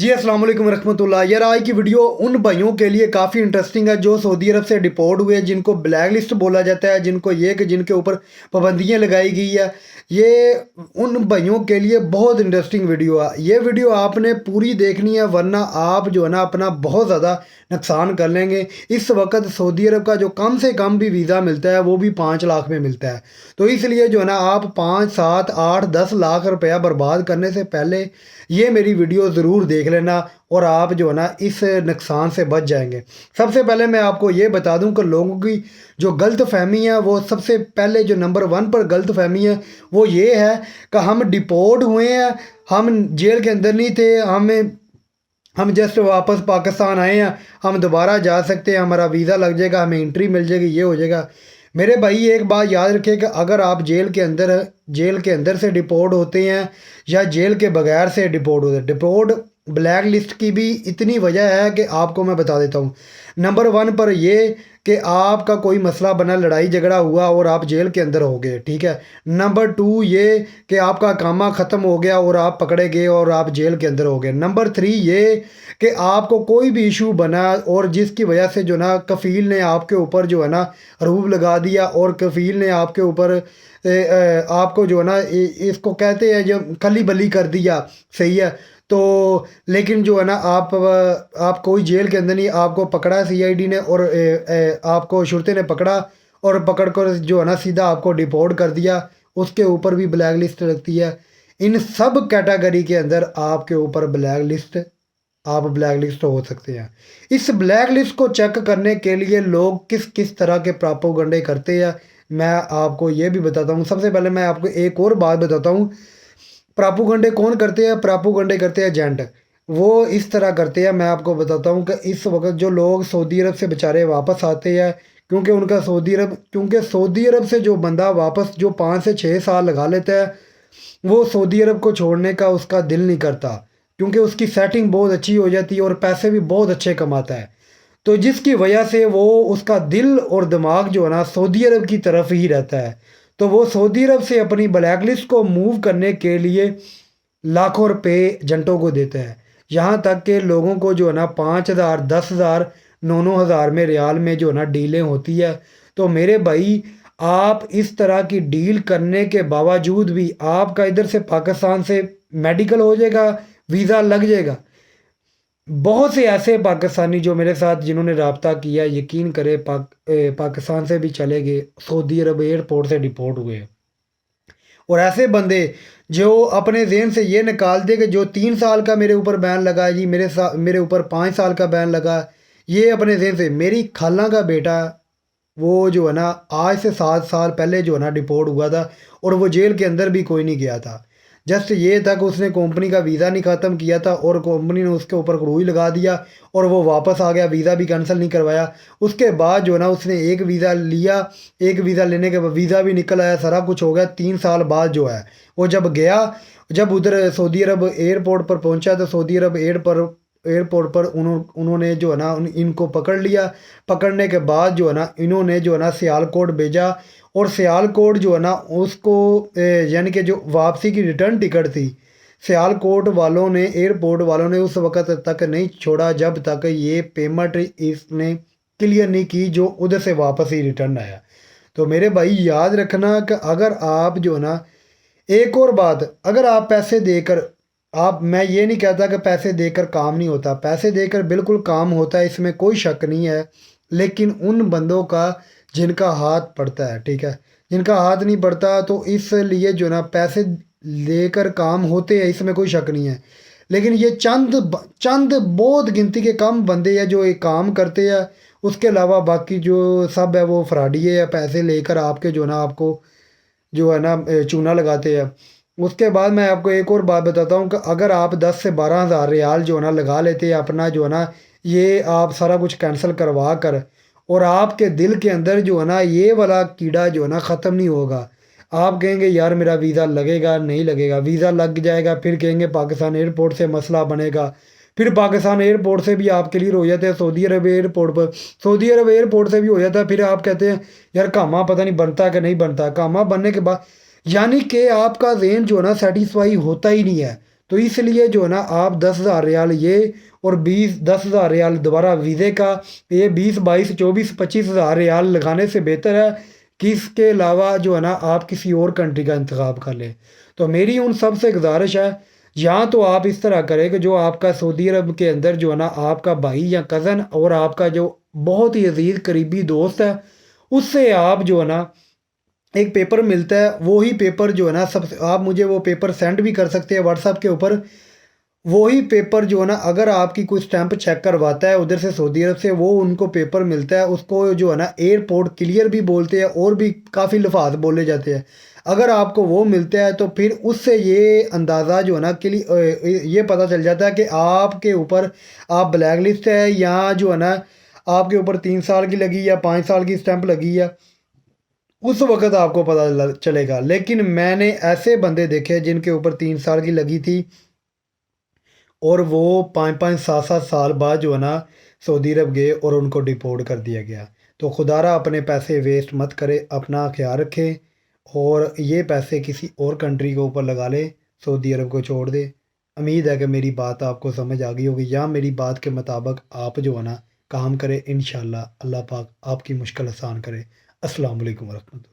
जी अस्सलाम वालेकुम रहमतुल्लाह। यार आज की वीडियो उन भाइयों के लिए काफ़ी इंटरेस्टिंग है जो सऊदी अरब से डिपोर्ट हुए, जिनको ब्लैक लिस्ट बोला जाता है, जिनको ये कि जिनके ऊपर पाबंदियाँ लगाई गई है। ये उन भाइयों के लिए बहुत इंटरेस्टिंग वीडियो है। ये वीडियो आपने पूरी देखनी है, वरना आप जो है ना अपना बहुत ज़्यादा नुकसान कर लेंगे। इस वक्त सऊदी अरब का जो कम से कम भी वीज़ा मिलता है वो भी 5 लाख में मिलता है। तो इसलिए जो है ना आप 5, 7, 8, 10 लाख रुपया बर्बाद करने से पहले ये मेरी वीडियो ज़रूर देख लेना और आप जो है ना इस नुकसान से बच जाएंगे। सबसे पहले मैं आपको ये बता दूं कि लोगों की जो गलत फहमी है, वो सबसे पहले जो नंबर 1 पर गलत फहमी है वो ये है कि हम डिपोर्ट हुए हैं, हम जेल के अंदर नहीं थे, हम जस्ट वापस पाकिस्तान आए हैं, हम दोबारा जा सकते हैं, हमारा वीज़ा लग जाएगा, हमें एंट्री मिल जाएगी, ये हो जाएगा। मेरे भाई एक बात याद रखें कि अगर आप जेल के अंदर से डिपोर्ट होते हैं या जेल के बगैर से डिपोर्ट होते हैं, डिपोर्ट ब्लैक लिस्ट की भी इतनी वजह है कि आपको मैं बता देता हूँ। नंबर 1 पर ये कि आपका कोई मसला बना, लड़ाई झगड़ा हुआ और आप जेल के अंदर हो गए, ठीक है। नंबर 2 ये कि आपका कामा ख़त्म हो गया और आप पकड़े गए और आप जेल के अंदर हो गए। नंबर 3 ये कि आपको कोई भी इशू बना और जिसकी वजह से जो ना कफ़ील ने आपके ऊपर जो है ना रूब लगा दिया और कफ़ील ने आपके ऊपर आपको जो है ना इसको कहते हैं जो खली बली कर दिया, सही है। तो लेकिन जो है ना आप कोई जेल के अंदर नहीं, आपको पकड़ा सीआईडी ने और आपको शुरते ने पकड़ा और पकड़ कर जो है ना सीधा आपको डिपोर्ट कर दिया, उसके ऊपर भी ब्लैक लिस्ट लगती है। इन सब कैटेगरी के अंदर आपके ऊपर आप ब्लैक लिस्ट हो सकते हैं। इस ब्लैक लिस्ट को चेक करने के लिए लोग किस किस तरह के प्रोपेगेंडे करते हैं, मैं आपको ये भी बताता हूँ। सबसे पहले मैं आपको एक और बात बताता हूँ। प्रोपेगेंडे कौन करते हैं? प्रोपेगेंडे करते हैं एजेंट। वो इस तरह करते हैं, मैं आपको बताता हूँ कि इस वक्त जो लोग सऊदी अरब से बेचारे वापस आते हैं, क्योंकि सऊदी अरब से जो बंदा वापस जो 5 से 6 साल लगा लेता है, वो सऊदी अरब को छोड़ने का उसका दिल नहीं करता, क्योंकि उसकी सेटिंग बहुत अच्छी हो जाती है और पैसे भी बहुत अच्छे कमाता है। तो जिसकी वजह से वो उसका दिल और दिमाग जो है ना सऊदी अरब की तरफ ही रहता है। तो वो सऊदी अरब से अपनी ब्लैक लिस्ट को मूव करने के लिए लाखों रुपए एजेंटों को देता है। यहाँ तक कि लोगों को जो है ना 5,000, 10,000, 9,000 में रियाल में जो है ना डीलें होती है। तो मेरे भाई, आप इस तरह की डील करने के बावजूद भी आपका इधर से पाकिस्तान से मेडिकल हो जाएगा, वीज़ा लग जाएगा। बहुत से ऐसे पाकिस्तानी जो मेरे साथ जिन्होंने रब्ता किया, यकीन करे पाकिस्तान से भी चले गए, सऊदी अरब एयरपोर्ट से डिपोर्ट हुए। और ऐसे बंदे जो अपने ज़हन से ये निकाल दे कि जो 3 साल का मेरे ऊपर बैन लगा है जी, मेरे ऊपर 5 साल का बैन लगा, ये अपने ज़हन से। मेरी खाला का बेटा वो जो है ना आज से 7 साल पहले जो है ना डिपोर्ट हुआ था और वो जेल के अंदर भी कोई नहीं गया था। जस्ट ये था कि उसने कंपनी का वीज़ा नहीं ख़त्म किया था और कंपनी ने उसके ऊपर रुई लगा दिया और वो वापस आ गया, वीज़ा भी कैंसिल नहीं करवाया। उसके बाद जो है ना उसने एक वीज़ा लिया, एक वीज़ा लेने के बाद वीज़ा भी निकल आया, सारा कुछ हो गया। 3 साल बाद जो है वो जब उधर सऊदी अरब एयरपोर्ट पर पहुंचा तो सऊदी अरब एयरपोर्ट पर उन्होंने जो है ना इनको पकड़ लिया। पकड़ने के बाद जो है ना इन्होंने जो है ना सियालकोट भेजा और सियालकोट जो है ना उसको यानी कि जो वापसी की रिटर्न टिकट थी, सियालकोट वालों ने, एयरपोर्ट वालों ने उस वक़्त तक नहीं छोड़ा जब तक ये पेमेंट इसने क्लियर नहीं की जो उधर से वापस ही रिटर्न आया। तो मेरे भाई याद रखना कि अगर आप जो है ना, एक और बात, अगर आप पैसे देकर, आप, मैं ये नहीं कहता कि पैसे देकर काम नहीं होता, पैसे देकर बिल्कुल काम होता है, इसमें कोई शक नहीं है। लेकिन उन बंदों का जिनका हाथ पड़ता है, ठीक है, जिनका हाथ नहीं पड़ता, तो इसलिए जो ना पैसे लेकर काम होते हैं, इसमें कोई शक नहीं है। लेकिन ये चंद बहुत गिनती के कम बंदे हैं जो ये काम करते हैं। उसके अलावा बाकी जो सब है वो फ्रॉडिये है, पैसे लेकर आपके जो ना आपको जो है ना चूना लगाते हैं। उसके बाद मैं आपको एक और बात बताता हूँ कि अगर आप 10 से 12 हज़ार रियाल जो है ना लगा लेते हैं अपना जो है ना, ये आप सारा कुछ कैंसिल करवा कर, और आपके दिल के अंदर जो है ना ये वाला कीड़ा जो है ना ख़त्म नहीं होगा। आप कहेंगे यार मेरा वीज़ा लगेगा, नहीं लगेगा, वीज़ा लग जाएगा, फिर कहेंगे पाकिस्तान एयरपोर्ट से मसला बनेगा, फिर पाकिस्तान एयरपोर्ट से भी आप क्लियर हो जाते हैं सऊदी अरब एयरपोर्ट पर, सऊदी अरब एयरपोर्ट से भी हो जाता है, फिर आप कहते हैं यार कामा पता नहीं बनता कि नहीं बनता। कामा बनने के बाद यानी कि आपका ज़हन जो है ना सेटिस्फाई होता ही नहीं है। تو اس لیے جو ہے نا آپ 10,000 ریال یہ اور 10,000 ریال دوبارہ ویزے کا، یہ 20 22 24 25,000 ریال لگانے سے بہتر ہے کہ اس کے علاوہ جو ہے نا آپ کسی اور کنٹری کا انتخاب کر لیں۔ تو میری ان سب سے گزارش ہے، یا تو آپ اس طرح کریں کہ جو آپ کا سعودی عرب کے اندر جو ہے نا آپ کا بھائی یا کزن اور آپ کا جو بہت ہی عزیز قریبی دوست ہے، اس سے آپ جو ہے نا ایک پیپر ملتا ہے، وہی پیپر جو ہے نا سب سے آپ مجھے وہ پیپر سینڈ بھی کر سکتے ہیں واٹس ایپ کے اوپر۔ وہی پیپر جو ہے نا اگر آپ کی کوئی اسٹیمپ چیک کرواتا ہے ادھر سے سعودی عرب سے، وہ ان کو پیپر ملتا ہے، اس کو جو ہے نا ایئرپورٹ کلیئر بھی بولتے ہیں اور بھی کافی لفاظ بولے جاتے ہیں۔ اگر آپ کو وہ ملتا ہے تو پھر اس سے یہ اندازہ جو ہے نا یہ پتہ چل جاتا ہے کہ آپ کے اوپر آپ بلیک لسٹ ہے، یا جو ہے نا آپ کے اوپر 3 سال کی لگی یا 5 سال کی اسٹیمپ لگی ہے، اس وقت آپ کو پتہ چلے گا۔ لیکن میں نے ایسے بندے دیکھے جن کے اوپر 3 سال کی لگی تھی اور وہ 5 5 7 7 سال بعد جو ہے نا سعودی عرب گئے اور ان کو ڈیپورٹ کر دیا گیا۔ تو خدا را اپنے پیسے ویسٹ مت کرے، اپنا خیال رکھے اور یہ پیسے کسی اور کنٹری کے اوپر لگا لے، سعودی عرب کو چھوڑ دے۔ امید ہے کہ میری بات آپ کو سمجھ آ گئی ہوگی، یا میری بات کے مطابق آپ جو ہے نا کام کرے، انشاءاللہ اللہ پاک آپ کی مشکل آسان کرے۔ السلام علیکم ورحمۃ اللہ۔